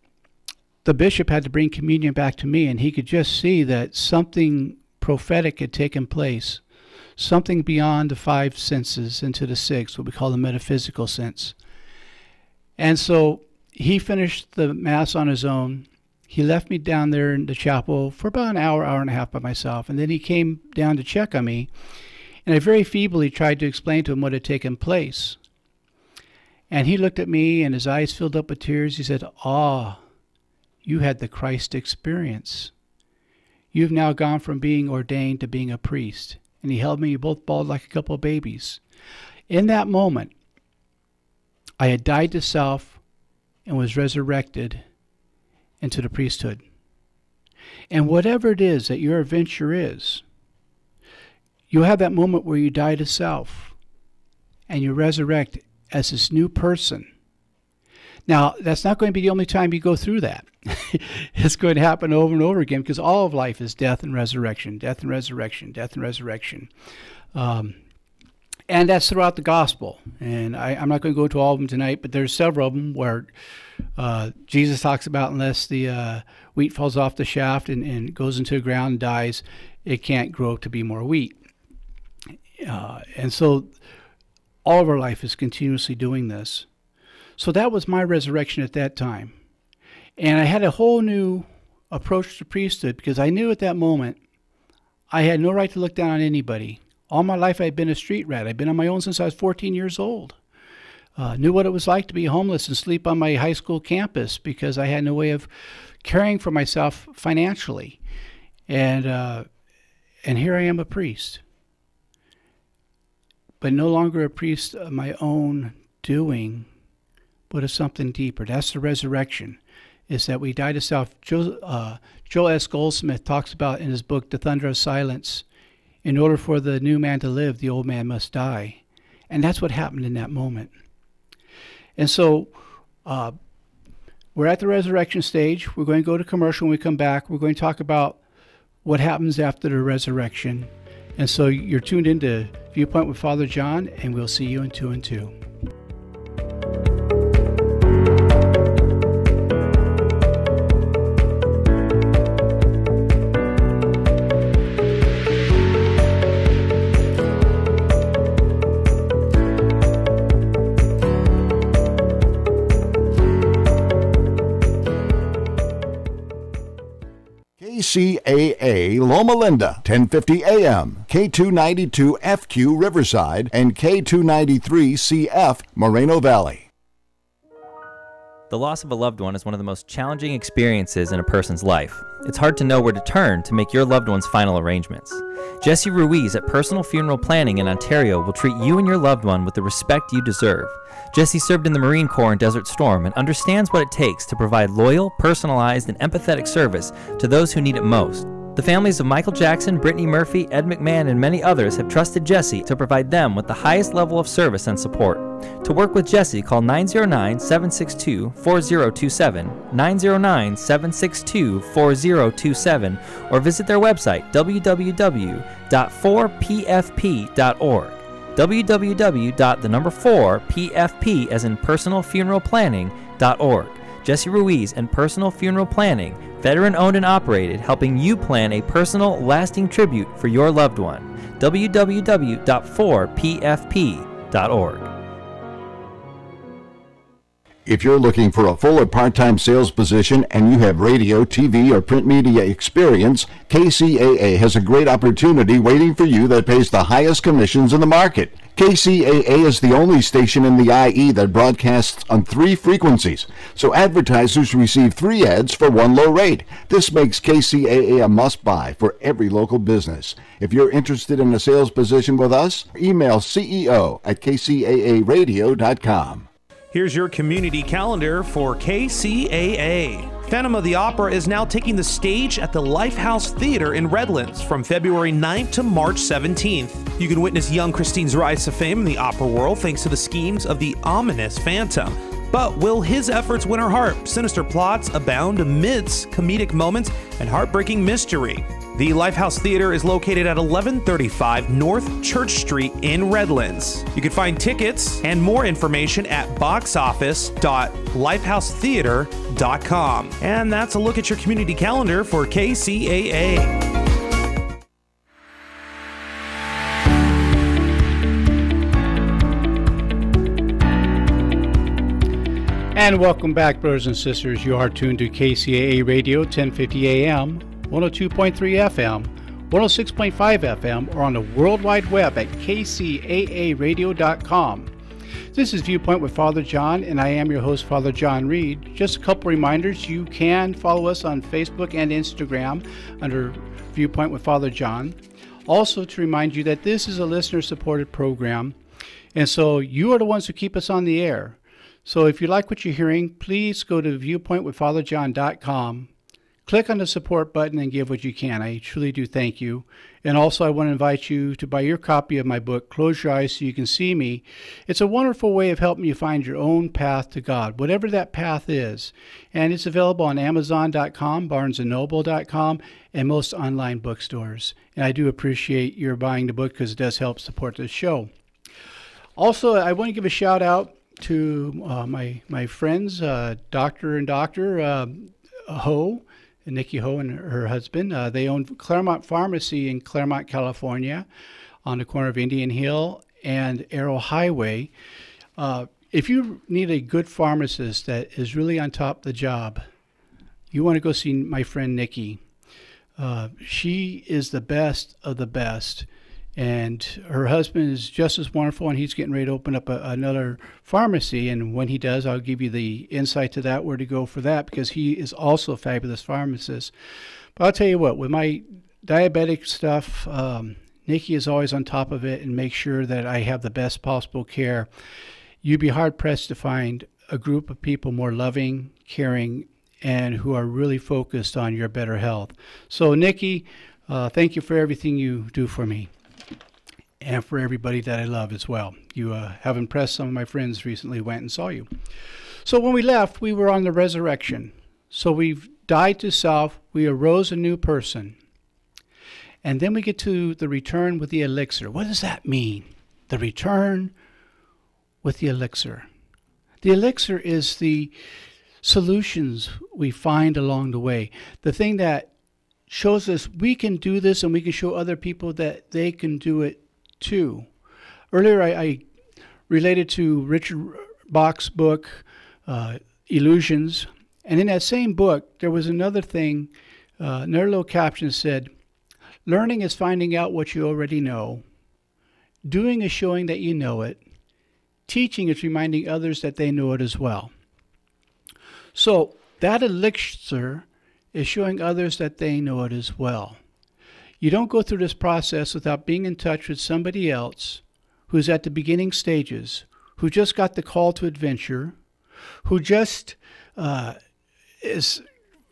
the bishop had to bring communion back to me, and he could just see that something prophetic had taken place. Something beyond the five senses into the sixth, what we call the metaphysical sense. And so he finished the Mass on his own. He left me down there in the chapel for about an hour, hour and a half by myself. And then he came down to check on me. And I very feebly tried to explain to him what had taken place. And he looked at me and his eyes filled up with tears. He said, you had the Christ experience. You've now gone from being ordained to being a priest. And he held me, both bawled like a couple of babies. In that moment, I had died to self and was resurrected into the priesthood. And whatever it is that your adventure is, you'll have that moment where you die to self and you resurrect as this new person. Now, that's not going to be the only time you go through that. It's going to happen over and over again because all of life is death and resurrection, death and resurrection, death and resurrection. And that's throughout the gospel. And I'm not going to go to all of them tonight, but there's several of them where Jesus talks about unless the wheat falls off the shaft and goes into the ground and dies, it can't grow to be more wheat. And so all of our life is continuously doing this. So that was my resurrection at that time. And I had a whole new approach to priesthood because I knew at that moment I had no right to look down on anybody. All my life I'd been a street rat. I'd been on my own since I was 14 years old. Knew what it was like to be homeless and sleep on my high school campus because I had no way of caring for myself financially. And here I am, a priest. But no longer a priest of my own doing, but of something deeper. That's the resurrection, is that we die to self. Joel S. Goldsmith talks about in his book, The Thunder of Silence, in order for the new man to live, the old man must die. And that's what happened in that moment. And so we're at the resurrection stage. We're going to go to commercial when we come back. We're going to talk about what happens after the resurrection. And so you're tuned into Viewpoint with Father John, and we'll see you in 2 and 2. KCAA Loma Linda, 1050 AM, K292 FQ Riverside, and K293 CF Moreno Valley. The loss of a loved one is one of the most challenging experiences in a person's life. It's hard to know where to turn to make your loved one's final arrangements. Jesse Ruiz at Personal Funeral Planning in Ontario will treat you and your loved one with the respect you deserve. Jesse served in the Marine Corps in Desert Storm and understands what it takes to provide loyal, personalized, and empathetic service to those who need it most. The families of Michael Jackson, Brittany Murphy, Ed McMahon, and many others have trusted Jesse to provide them with the highest level of service and support. To work with Jesse, call 909-762-4027, 909-762-4027, or visit their website, www.4pfp.org. www.4pfp as in personal funeral planning.org. Jesse Ruiz and Personal Funeral Planning, veteran-owned and operated, helping you plan a personal, lasting tribute for your loved one. www.4pfp.org. If you're looking for a full or part-time sales position and you have radio, TV, or print media experience, KCAA has a great opportunity waiting for you that pays the highest commissions in the market. KCAA is the only station in the IE that broadcasts on 3 frequencies, so advertisers receive 3 ads for 1 low rate. This makes KCAA a must-buy for every local business. If you're interested in a sales position with us, email CEO@kcaaradio.com. Here's your community calendar for KCAA. Phantom of the Opera is now taking the stage at the Lifehouse Theater in Redlands from February 9th to March 17th. You can witness young Christine's rise to fame in the opera world thanks to the schemes of the ominous Phantom. But will his efforts win her heart? Sinister plots abound amidst comedic moments and heartbreaking mystery. The Lifehouse Theater is located at 1135 North Church Street in Redlands. You can find tickets and more information at boxoffice.lifehousetheater.com. And that's a look at your community calendar for KCAA. And welcome back, brothers and sisters. You are tuned to KCAA Radio, 1050 AM, 102.3 FM, 106.5 FM, or on the World Wide Web at kcaaradio.com. This is Viewpoint with Father John, and I am your host, Father John Reed. Just a couple reminders. You can follow us on Facebook and Instagram under Viewpoint with Father John. Also to remind you that this is a listener-supported program, and so you are the ones who keep us on the air. So if you like what you're hearing, please go to viewpointwithfatherjohn.com. Click on the support button and give what you can. I truly do thank you. And also I want to invite you to buy your copy of my book, Close Your Eyes So You Can See Me. It's a wonderful way of helping you find your own path to God, whatever that path is. And it's available on Amazon.com, BarnesandNoble.com, and most online bookstores. And I do appreciate your buying the book because it does help support this show. Also, I want to give a shout out to my friends, Dr. Ho, Nikki Ho and her husband. They own Claremont Pharmacy in Claremont, California, on the corner of Indian Hill and Arrow Highway. If you need a good pharmacist that is really on top of the job, you want to go see my friend Nikki. She is the best of the best. And her husband is just as wonderful, and he's getting ready to open up another pharmacy. And when he does, I'll give you the insight to that, where to go for that, because he is also a fabulous pharmacist. But I'll tell you what, with my diabetic stuff, Nikki is always on top of it and makes sure that I have the best possible care. You'd be hard-pressed to find a group of people more loving, caring, and who are really focused on your better health. So, Nikki, thank you for everything you do for me. And for everybody that I love as well. You have impressed some of my friends recently went and saw you. So when we left, we were on the resurrection. So we've died to self. We arose a new person. And then we get to the return with the elixir. What does that mean? The return with the elixir. The elixir is the solutions we find along the way. The thing that shows us we can do this, and we can show other people that they can do it too. Earlier, I related to Richard Bach's book, Illusions, and in that same book, there was another thing, another little caption said, learning is finding out what you already know, doing is showing that you know it, teaching is reminding others that they know it as well. So that elixir is showing others that they know it as well. You don't go through this process without being in touch with somebody else who's at the beginning stages, who just got the call to adventure, who just is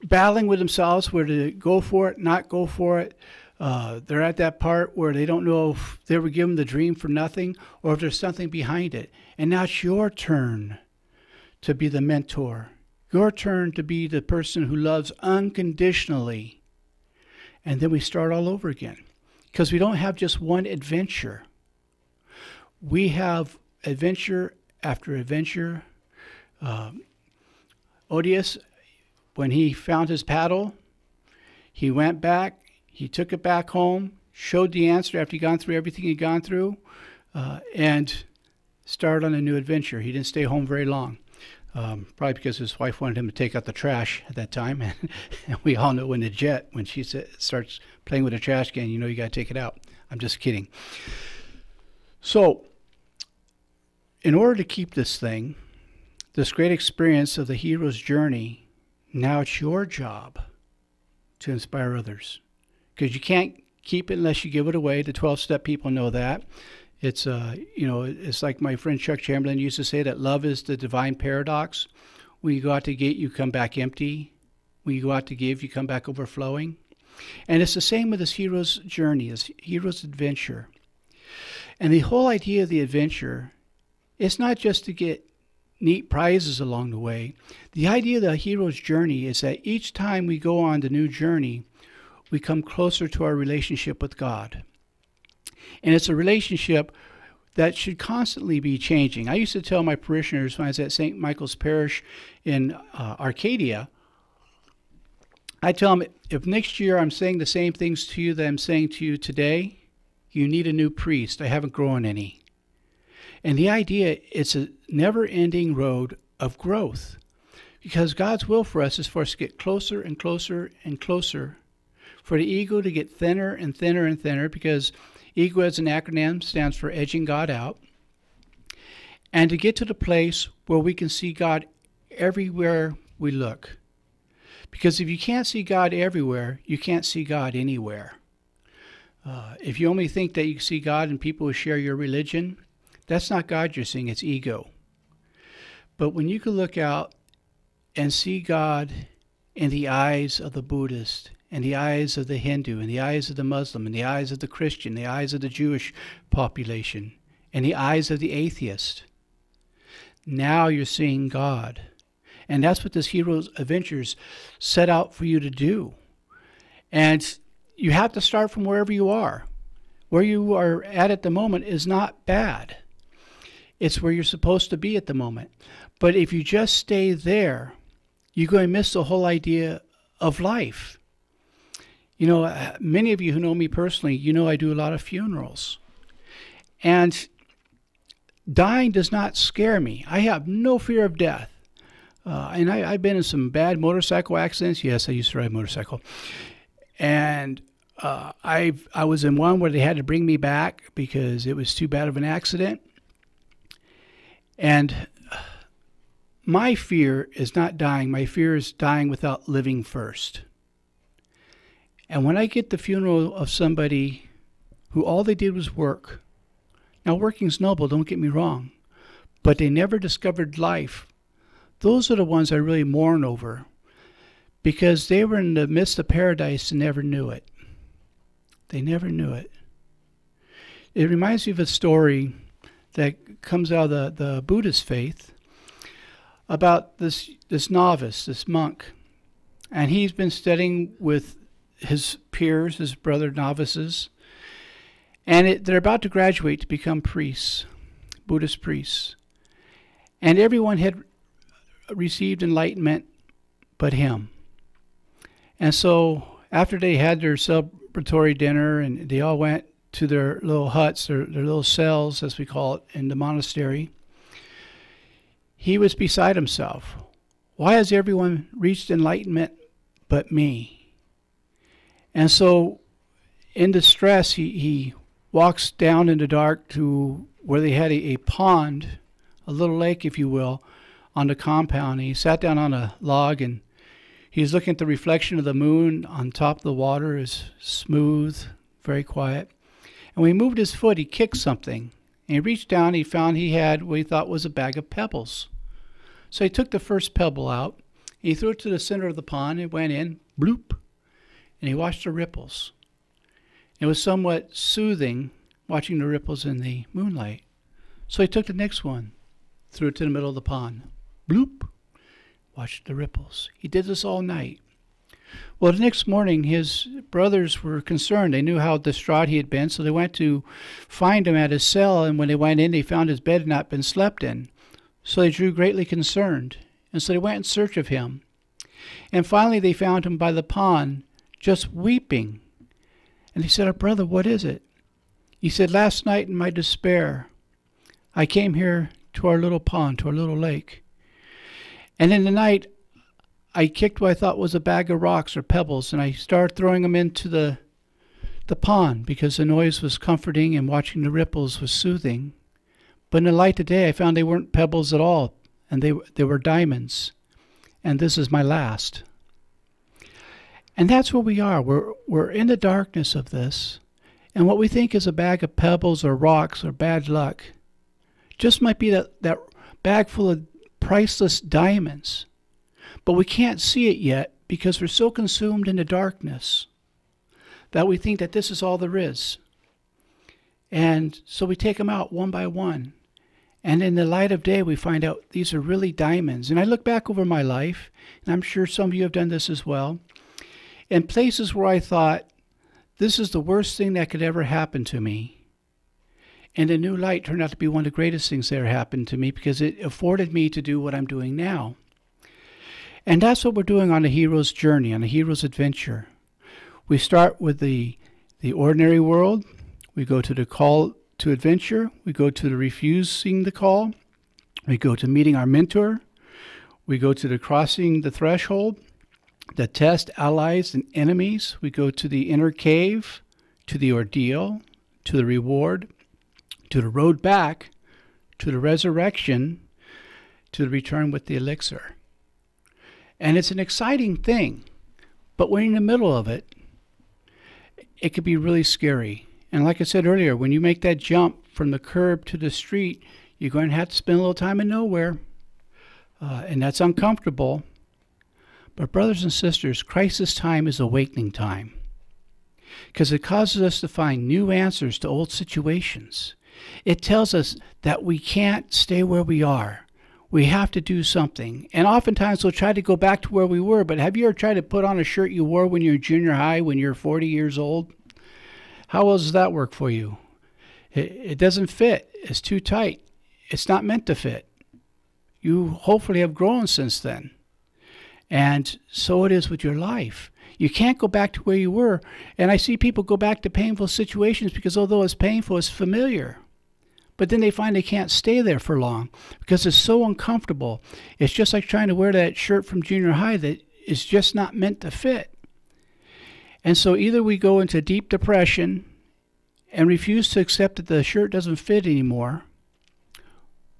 battling with themselves where to go for it, not go for it. They're at that part where they don't know if they were given the dream for nothing or if there's something behind it. And now it's your turn to be the mentor, your turn to be the person who loves unconditionally. And then we start all over again, because we don't have just one adventure. We have adventure after adventure. Odious, when he found his paddle, he went back, he took it back home, showed the answer after he'd gone through everything he'd gone through, and started on a new adventure. He didn't stay home very long, probably because his wife wanted him to take out the trash at that time. And we all know when she starts playing with a trash can, you know you got to take it out. I'm just kidding. So, in order to keep this great experience of the hero's journey, now it's your job to inspire others. Because you can't keep it unless you give it away. The 12-step people know that. It's it's like my friend Chuck Chamberlain used to say, that love is the divine paradox. When you go out to get, you come back empty. When you go out to give, you come back overflowing. And it's the same with this hero's journey, this hero's adventure. And the whole idea of the adventure, it's not just to get neat prizes along the way. The idea of the hero's journey is that each time we go on the new journey, we come closer to our relationship with God. And it's a relationship that should constantly be changing. I used to tell my parishioners when I was at St. Michael's Parish in Arcadia, I tell them, if next year I'm saying the same things to you that I'm saying to you today, you need a new priest. I haven't grown any. And the idea, it's a never-ending road of growth. Because God's will for us is for us to get closer and closer and closer, for the ego to get thinner and thinner and thinner, because ego as an acronym stands for edging God out, and to get to the place where we can see God everywhere we look. Because if you can't see God everywhere, you can't see God anywhere. If you only think that you see God in people who share your religion, that's not God you're seeing, it's ego. But when you can look out and see God in the eyes of the Buddhist, in the eyes of the Hindu, in the eyes of the Muslim, in the eyes of the Christian, in the eyes of the Jewish population, in the eyes of the atheist, now you're seeing God. And that's what this Hero's Adventures set out for you to do. And you have to start from wherever you are. Where you are at the moment is not bad. It's where you're supposed to be at the moment. But if you just stay there, you're going to miss the whole idea of life. You know, many of you who know me personally, you know I do a lot of funerals. And dying does not scare me. I have no fear of death. And I've been in some bad motorcycle accidents. Yes, I used to ride a motorcycle. And I was in one where they had to bring me back because it was too bad of an accident. And my fear is not dying. My fear is dying without living first. And when I get the funeral of somebody who all they did was work. Now, working's noble, don't get me wrong. But they never discovered life. Those are the ones I really mourn over. Because they were in the midst of paradise and never knew it. They never knew it. It reminds me of a story that comes out of the Buddhist faith about this novice, this monk. And he's been studying with his peers, his brother novices. And they're about to graduate to become priests, Buddhist priests. And everyone had received enlightenment but him. And so after they had their celebratory dinner and they all went to their little huts, their little cells, as we call it, in the monastery, he was beside himself. Why has everyone reached enlightenment but me? And so in distress, he walks down in the dark to where they had a pond, a little lake, if you will, on the compound. And he sat down on a log, and he was looking at the reflection of the moon on top of the water. It was smooth, very quiet. And when he moved his foot, he kicked something. And he reached down, and he found he had what he thought was a bag of pebbles. So he took the first pebble out, and he threw it to the center of the pond, and went in, bloop, and he watched the ripples. It was somewhat soothing watching the ripples in the moonlight. So he took the next one, threw it to the middle of the pond, bloop, watched the ripples. He did this all night. Well, the next morning, his brothers were concerned. They knew how distraught he had been, so they went to find him at his cell, and when they went in, they found his bed had not been slept in. So they grew greatly concerned, and so they went in search of him. And finally, they found him by the pond, just weeping. And they said, "Our brother, what is it?" He said, "Last night in my despair, I came here to our little pond, to our little lake. And in the night, I kicked what I thought was a bag of rocks or pebbles, and I started throwing them into the pond because the noise was comforting and watching the ripples was soothing. But in the light of day, I found they weren't pebbles at all, and they were diamonds. And this is my last." And that's where we are. We're in the darkness of this, and what we think is a bag of pebbles or rocks or bad luck just might be that bag full of priceless diamonds. But we can't see it yet because we're so consumed in the darkness that we think that this is all there is. And so we take them out one by one. And in the light of day, we find out these are really diamonds. And I look back over my life, and I'm sure some of you have done this as well, in places where I thought, this is the worst thing that could ever happen to me. And the new light turned out to be one of the greatest things that ever happened to me because it afforded me to do what I'm doing now. And that's what we're doing on a hero's journey, on a hero's adventure. We start with the ordinary world. We go to the call to adventure. We go to the refusing the call. We go to meeting our mentor. We go to the crossing the threshold, the test, allies, and enemies. We go to the inner cave, to the ordeal, to the reward, to the road back, to the resurrection, to the return with the elixir. And it's an exciting thing, but when you're in the middle of it, it could be really scary. And like I said earlier, when you make that jump from the curb to the street, you're going to have to spend a little time in nowhere, and that's uncomfortable. But brothers and sisters, crisis time is awakening time because it causes us to find new answers to old situations. It tells us that we can't stay where we are. We have to do something. And oftentimes we'll try to go back to where we were, but have you ever tried to put on a shirt you wore when you were in junior high, when you're 40 years old? How well does that work for you? It doesn't fit. It's too tight. It's not meant to fit. You hopefully have grown since then. And so it is with your life. You can't go back to where you were. And I see people go back to painful situations because although it's painful, it's familiar. But then they find they can't stay there for long because it's so uncomfortable. It's just like trying to wear that shirt from junior high that is just not meant to fit. And so either we go into deep depression and refuse to accept that the shirt doesn't fit anymore,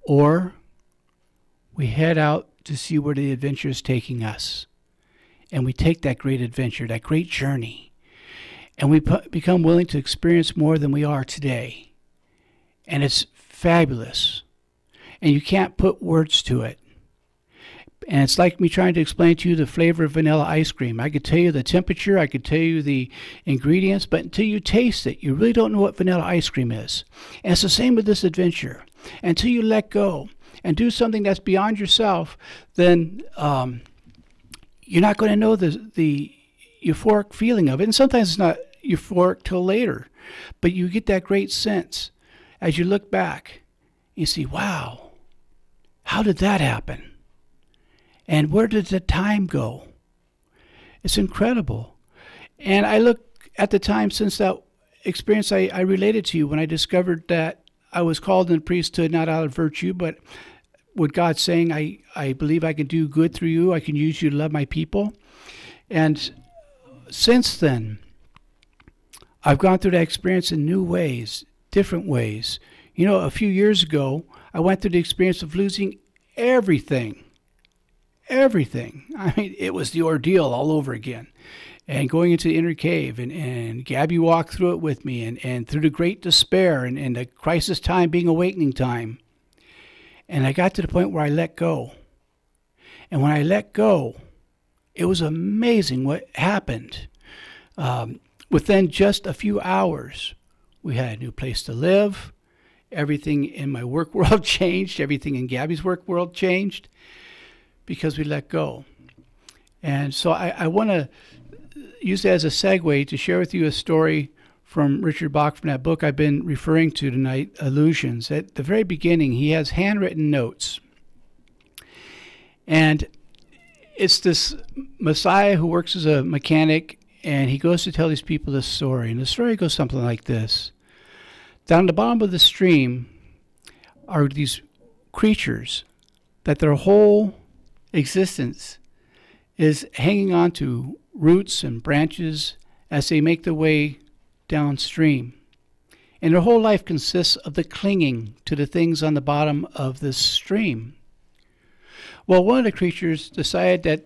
or we head out to see where the adventure is taking us. And we take that great adventure, that great journey, and we become willing to experience more than we are today. And it's fabulous. And you can't put words to it. And it's like me trying to explain to you the flavor of vanilla ice cream. I could tell you the temperature, I could tell you the ingredients, but until you taste it, you really don't know what vanilla ice cream is. And it's the same with this adventure. Until you let go and do something that's beyond yourself, then you're not going to know the euphoric feeling of it. And sometimes it's not euphoric till later. But you get that great sense. As you look back, you see, wow, how did that happen? And where did the time go? It's incredible. And I look at the time since that experience I related to you when I discovered that I was called in the priesthood not out of virtue, but with God saying, I believe I can do good through you. I can use you to love my people. And since then, I've gone through that experience in new ways, different ways. You know, a few years ago, I went through the experience of losing everything. everything. I mean, it was the ordeal all over again. And going into the inner cave, and Gabby walked through it with me, and through the great despair and the crisis time being awakening time. And I got to the point where I let go. And when I let go, it was amazing what happened. Within just a few hours, we had a new place to live. Everything in my work world changed. Everything in Gabby's work world changed because we let go. And so I want to use that as a segue to share with you a story from Richard Bach from that book I've been referring to tonight, Illusions. At the very beginning, he has handwritten notes. And it's this Messiah who works as a mechanic, and he goes to tell these people this story. And the story goes something like this. Down the bottom of the stream are these creatures that their whole existence is hanging on to roots and branches as they make their way downstream. And their whole life consists of the clinging to the things on the bottom of this stream. Well, one of the creatures decided that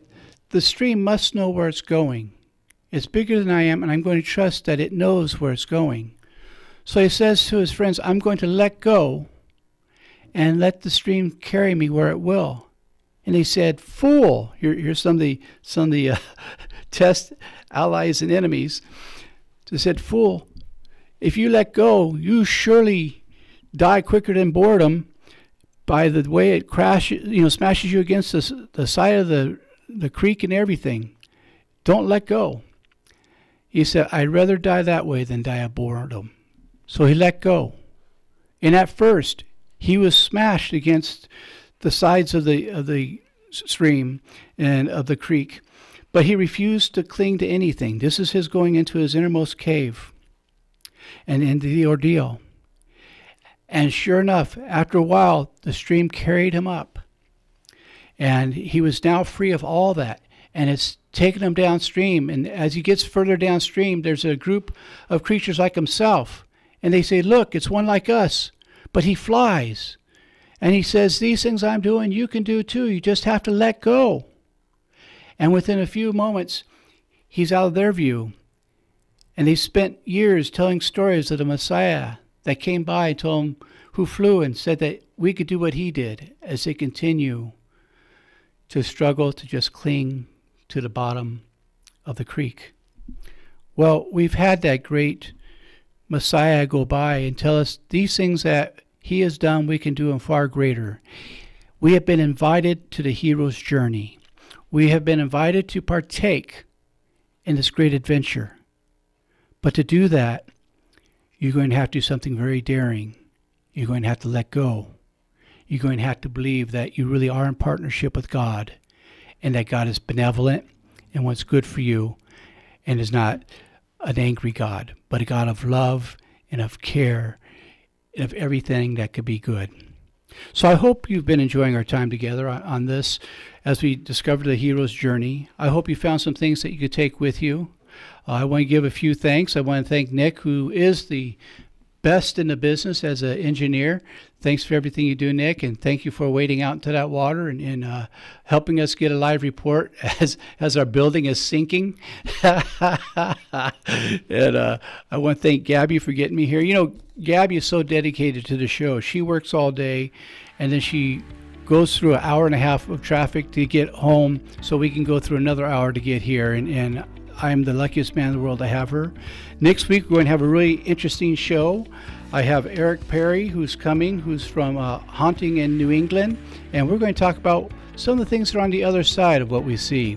the stream must know where it's going. It's bigger than I am, and I'm going to trust that it knows where it's going. So he says to his friends, I'm going to let go and let the stream carry me where it will. And he said, fool, here's some of the test allies and enemies. They said, fool, if you let go, you surely die quicker than boredom by the way it crashes, smashes you against the side of the creek and everything. Don't let go. He said, I'd rather die that way than die of boredom. So he let go. And at first, he was smashed against the sides of the stream and of the creek. But he refused to cling to anything. This is his going into his innermost cave and into the ordeal. And sure enough, after a while, the stream carried him up. And he was now free of all that. And it's taken him downstream. And as he gets further downstream, there's a group of creatures like himself. And they say, look, it's one like us. But he flies. And he says, these things I'm doing, you can do too. You just have to let go. And within a few moments, he's out of their view. And they spent years telling stories of the Messiah that came by and told him, who flew and said that we could do what he did as they continue to struggle to just cling to the bottom of the creek. Well, we've had that great Messiah go by and tell us these things that he has done, we can do and far greater. We have been invited to the hero's journey. We have been invited to partake in this great adventure. But to do that, you're going to have to do something very daring. You're going to have to let go. You're going to have to believe that you really are in partnership with God, and that God is benevolent and wants good for you, and is not an angry God, but a God of love and of care and of everything that could be good. So I hope you've been enjoying our time together on this as we discover the hero's journey. I hope you found some things that you could take with you. I want to give a few thanks. I want to thank Nick, who is the best in the business as an engineer. Thanks for everything you do, Nick, and thank you for wading out into that water and helping us get a live report as our building is sinking. And I want to thank Gabby for getting me here. You know, Gabby is so dedicated to the show. She works all day, and then she goes through an hour and a half of traffic to get home so we can go through another hour to get here. And I'm the luckiest man in the world to have her. Next week, we're going to have a really interesting show. I have Eric Perry, who's coming, who's from Haunting in New England, and we're going to talk about some of the things that are on the other side of what we see.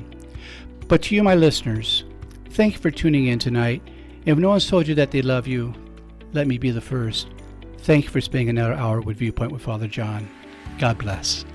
But to you, my listeners, thank you for tuning in tonight. If no one's told you that they love you, let me be the first. Thank you for spending another hour with Viewpoint with Father John. God bless.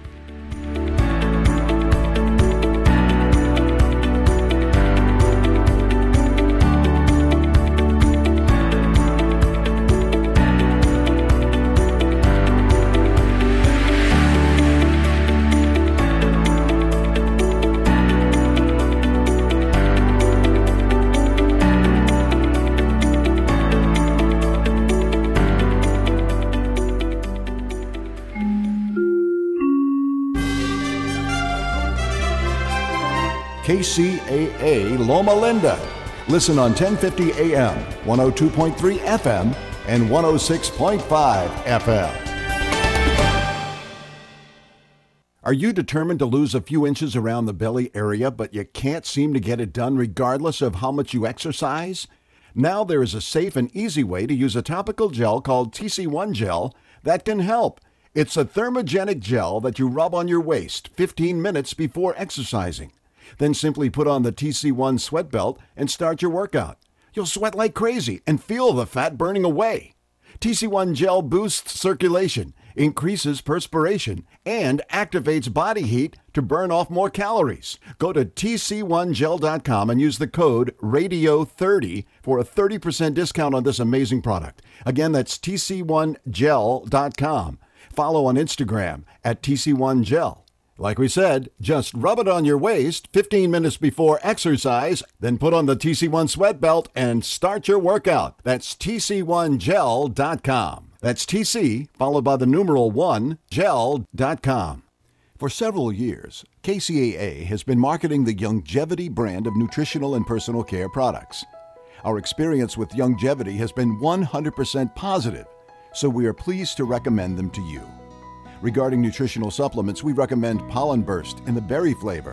KCAA Loma Linda. Listen on 1050 AM, 102.3 FM, and 106.5 FM. Are you determined to lose a few inches around the belly area, but you can't seem to get it done regardless of how much you exercise? Now there is a safe and easy way to use a topical gel called TC1 Gel that can help. It's a thermogenic gel that you rub on your waist 15 minutes before exercising. Then simply put on the TC1 sweat belt and start your workout. You'll sweat like crazy and feel the fat burning away. TC1 Gel boosts circulation, increases perspiration, and activates body heat to burn off more calories. Go to tc1gel.com and use the code RADIO30 for a 30% discount on this amazing product. Again, that's tc1gel.com. Follow on Instagram at tc1gel. Like we said, just rub it on your waist 15 minutes before exercise, then put on the TC1 sweat belt and start your workout. That's tc1gel.com. That's TC, followed by the numeral 1, gel.com. For several years, KCAA has been marketing the Youngevity brand of nutritional and personal care products. Our experience with Youngevity has been 100% positive, so we are pleased to recommend them to you. Regarding nutritional supplements, we recommend Pollen Burst in the berry flavor,